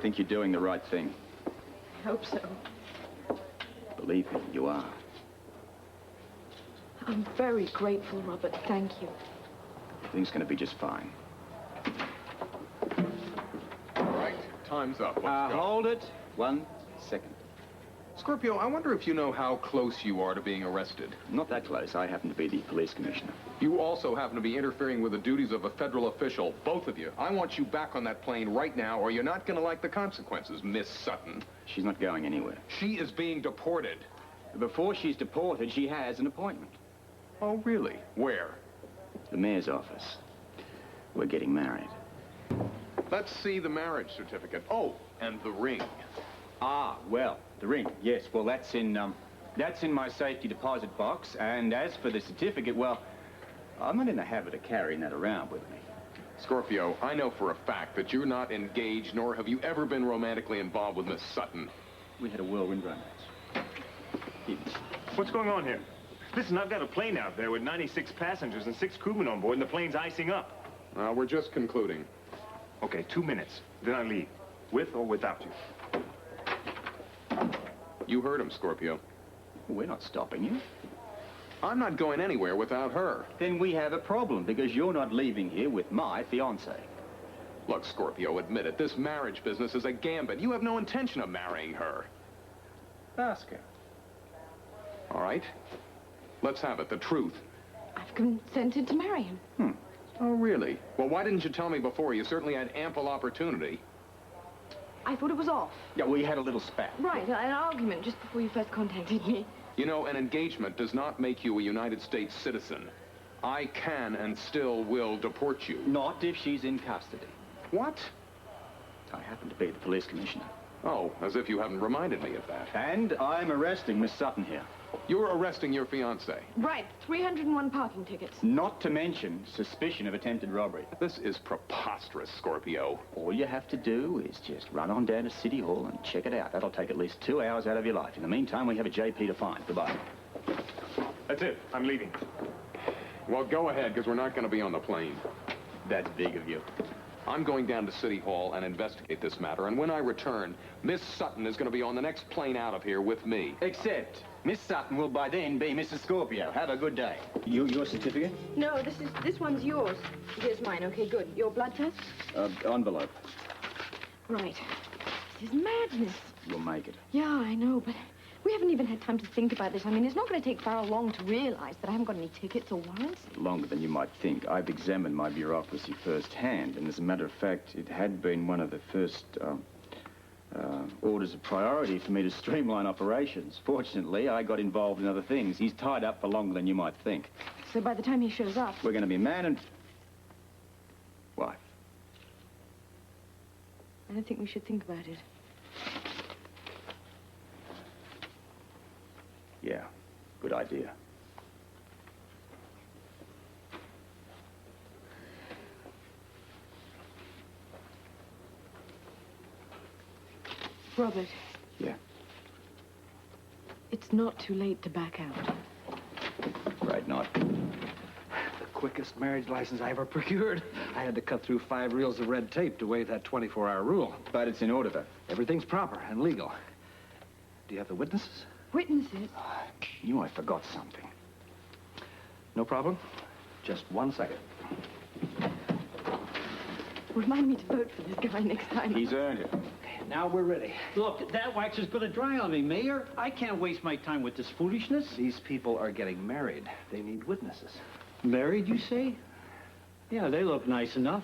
think you're doing the right thing. I hope so. Believe me, you are. I'm very grateful, Robert. Thank you. Everything's going to be just fine. All right, time's up. Let's go. Hold it. 1 second. Scorpio, I wonder if you know how close you are to being arrested. Not that close. I happen to be the police commissioner. You also happen to be interfering with the duties of a federal official, both of you. I want you back on that plane right now, or you're not going to like the consequences, Miss Sutton. She's not going anywhere. She is being deported. Before she's deported, she has an appointment. Oh, really? Where? The mayor's office. We're getting married. Let's see the marriage certificate. Oh, and the ring. Ah, well, the ring. Yes, well, that's in my safety deposit box. And as for the certificate, well, I'm not in the habit of carrying that around with me. Scorpio, I know for a fact that you're not engaged, nor have you ever been romantically involved with Miss Sutton. We had a whirlwind romance. What's going on here? Listen, I've got a plane out there with 96 passengers and 6 crewmen on board, and the plane's icing up. We're just concluding. Okay, 2 minutes. Then I leave. With or without you. You heard him, Scorpio. We're not stopping you. I'm not going anywhere without her. Then we have a problem, because you're not leaving here with my fiancée. Look, Scorpio, admit it. This marriage business is a gambit. You have no intention of marrying her. Ask her. All right. Let's have it, the truth. I've consented to marry him. Oh, really? Well, why didn't you tell me before? You certainly had ample opportunity. I thought it was off. Yeah, we had a little spat. Right, an argument just before you first contacted me. You know, an engagement does not make you a United States citizen. I can and still will deport you. Not if she's in custody. What? I happen to be the police commissioner. Oh, as if you haven't reminded me of that. And I'm arresting Miss Sutton here. You're arresting your fiancé. Right, 301 parking tickets. Not to mention suspicion of attempted robbery. This is preposterous, Scorpio. All you have to do is just run on down to City Hall and check it out. That'll take at least 2 hours out of your life. In the meantime, we have a JP to find. Goodbye. That's it. I'm leaving. Well, go ahead, because we're not going to be on the plane. That's big of you. I'm going down to City Hall and investigate this matter, and when I return, Miss Sutton is going to be on the next plane out of here with me. Except Miss Sutton will by then be Mrs. Scorpio. Have a good day. Your certificate? No, this one's yours. Here's mine. Okay, good. Your blood test? Envelope. Right. This is madness. We'll make it. Yeah, I know, but we haven't even had time to think about this. I mean, it's not going to take Farrell long to realize that I haven't got any tickets or warrants. Longer than you might think. I've examined my bureaucracy firsthand, and as a matter of fact, it had been one of the first orders of priority for me to streamline operations. Fortunately, I got involved in other things. He's tied up for longer than you might think. So by the time he shows up... We're going to be man and wife. I don't think we should think about it. Yeah, good idea. Robert. Yeah. It's not too late to back out. Right, not. The quickest marriage license I ever procured. I had to cut through 5 reels of red tape to waive that 24-hour rule. But it's in order, though. Everything's proper and legal. Do you have the witnesses? Witnesses? You know I forgot something. No problem. Just 1 second. Remind me to vote for this guy next time. He's earned it. Now we're ready. Look, that wax is going to dry on me, Mayor. I can't waste my time with this foolishness. These people are getting married. They need witnesses. Married, you say? Yeah, they look nice enough.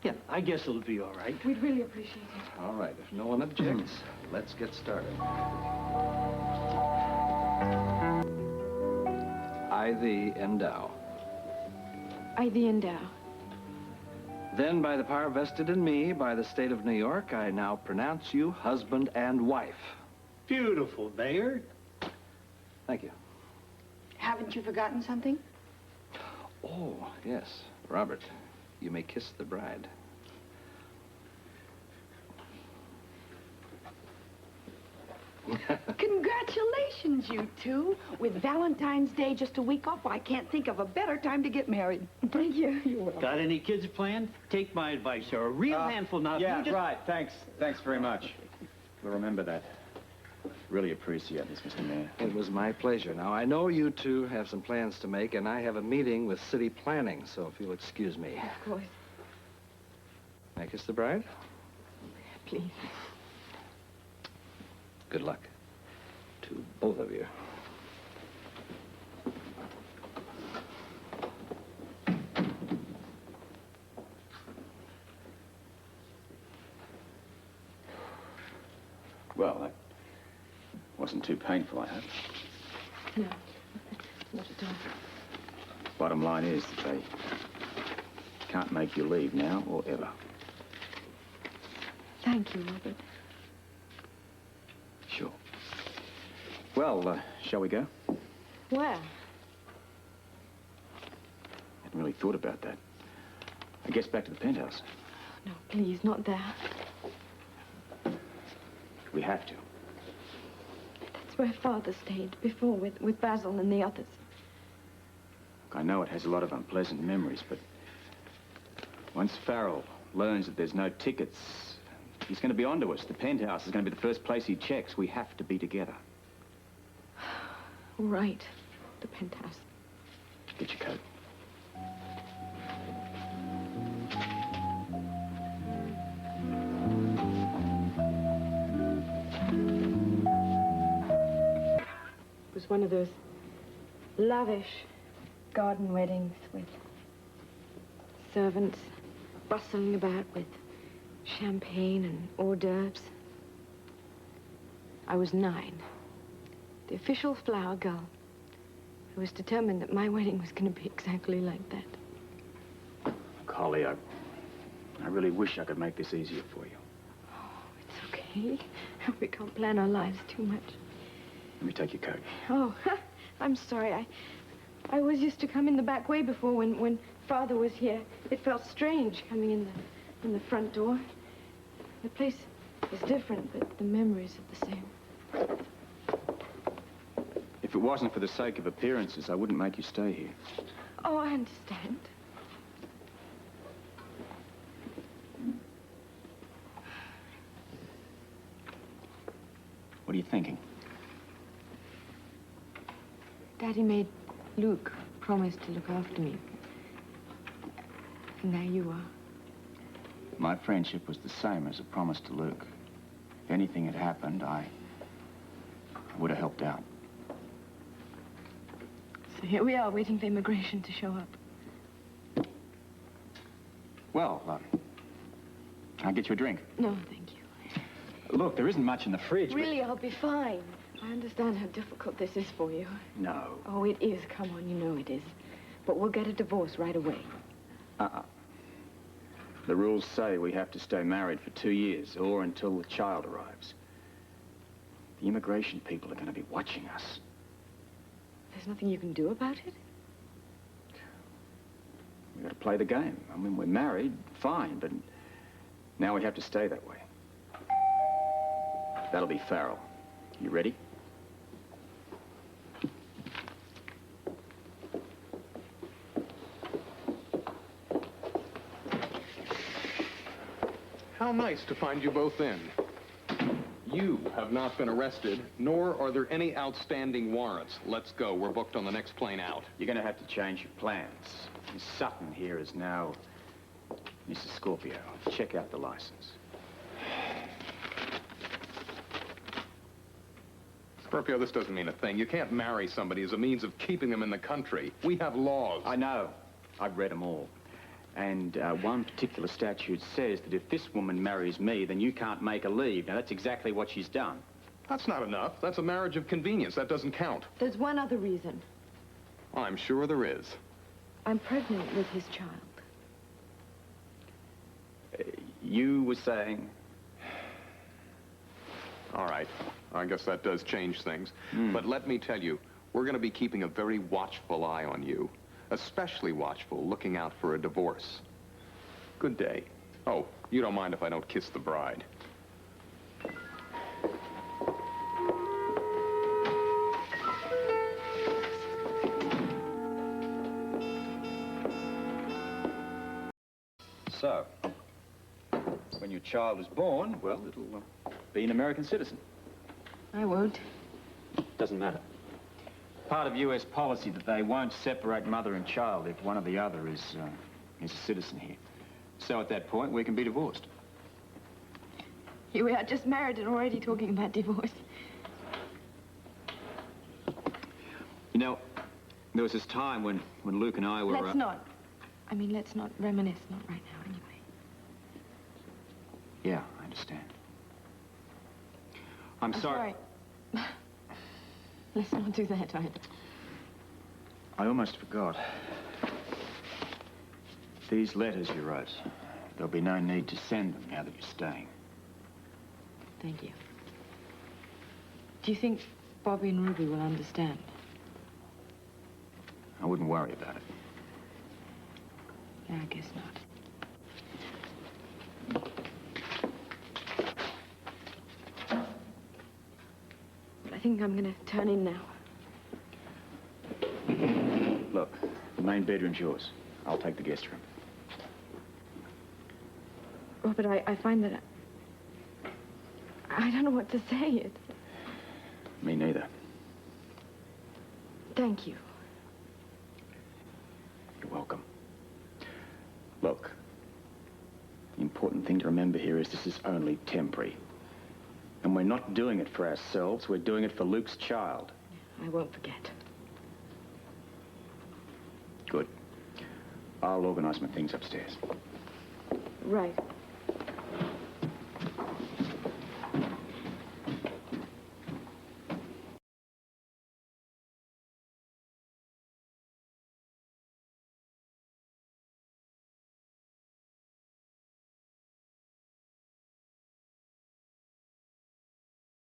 Yeah, I guess it'll be all right. We'd really appreciate it. All right, if no one objects, let's get started. I thee endow. I thee endow. Then, by the power vested in me by the state of New York, I now pronounce you husband and wife. Beautiful, Mayor. Thank you. Haven't you forgotten something? Oh, yes. Robert, you may kiss the bride. Congratulations! Congratulations, you two. With Valentine's Day just a week off, I can't think of a better time to get married. Thank you. You're welcome. Got any kids planned? Take my advice. They're a real handful now. Yeah, You just- right. Thanks. Thanks very much. We'll remember that. Really appreciate this, Mr. Mayor. It was my pleasure. Now, I know you two have some plans to make, and I have a meeting with city planning, so if you'll excuse me. Of course. May I kiss the bride? Please. Good luck to both of you. Well, that wasn't too painful, I hope. No, not at all. Bottom line is that they can't make you leave now or ever. Thank you, Robert. Sure. Well, shall we go? Where? Hadn't really thought about that. I guess back to the penthouse. No, please, not there. We have to. That's where Father stayed before with Basil and the others. Look, I know it has a lot of unpleasant memories, but once Farrell learns that there's no tickets, he's going to be onto us. The penthouse is going to be the first place he checks. We have to be together. Right. The penthouse. Get your coat. It was one of those lavish garden weddings with servants bustling about with champagne and hors d'oeuvres. I was 9, the official flower girl, who was determined that my wedding was going to be exactly like that. Look, Holly, I really wish I could make this easier for you. Oh, it's okay. We can't plan our lives too much. Let me take your coat. Oh, I'm sorry. I was used to come in the back way before when Father was here. It felt strange coming in the front door. The place is different, but the memories are the same. If it wasn't for the sake of appearances, I wouldn't make you stay here. Oh, I understand. What are you thinking? Daddy made Luke promise to look after me. And there you are. My friendship was the same as a promise to Luke. If anything had happened, I would have helped out. So here we are, waiting for immigration to show up. Well, I'll get you a drink. No, thank you. Look, there isn't much in the fridge. Really, I'll be fine. I understand how difficult this is for you. No. Oh, it is. Come on, you know it is. But we'll get a divorce right away. The rules say we have to stay married for 2 years, or until the child arrives. The immigration people are going to be watching us. There's nothing you can do about it? We've got to play the game. I mean, we're married, fine, but now we have to stay that way. That'll be Farrell. You ready? How nice to find you both in. You have not been arrested, nor are there any outstanding warrants. Let's go. We're booked on the next plane out. You're going to have to change your plans. Miss Sutton here is now Mrs. Scorpio. Check out the license. Scorpio, this doesn't mean a thing. You can't marry somebody as a means of keeping them in the country. We have laws. I know. I've read them all. And one particular statute says that if this woman marries me, then you can't make her leave. Now, that's exactly what she's done. That's not enough. That's a marriage of convenience. That doesn't count. There's one other reason. I'm sure there is. I'm pregnant with his child. You were saying... All right. I guess that does change things. But let me tell you, we're going to be keeping a very watchful eye on you. Especially watchful, looking out for a divorce. Good day. Oh, you don't mind if I don't kiss the bride. child is born, well, it'll be an American citizen. I won't. Doesn't matter. Part of U.S. policy that they won't separate mother and child if one or the other is a citizen here. So at that point, we can be divorced. Here we are, just married and already talking about divorce. You know, there was this time when Luke and I were... Let's not reminisce, not right now, anyway. Yeah, I understand. I'm sorry. Let's not do that either. I almost forgot. These letters you wrote, there'll be no need to send them now that you're staying. Thank you. Do you think Bobby and Ruby will understand? I wouldn't worry about it. Yeah, I guess not. I think I'm gonna turn in now. Look, the main bedroom's yours. I'll take the guest room. Robert, I find that I don't know what to say. Me neither. Thank you. You're welcome. Look, the important thing to remember here is this is only temporary. And we're not doing it for ourselves, we're doing it for Luke's child. I won't forget. Good. I'll organize my things upstairs. Right.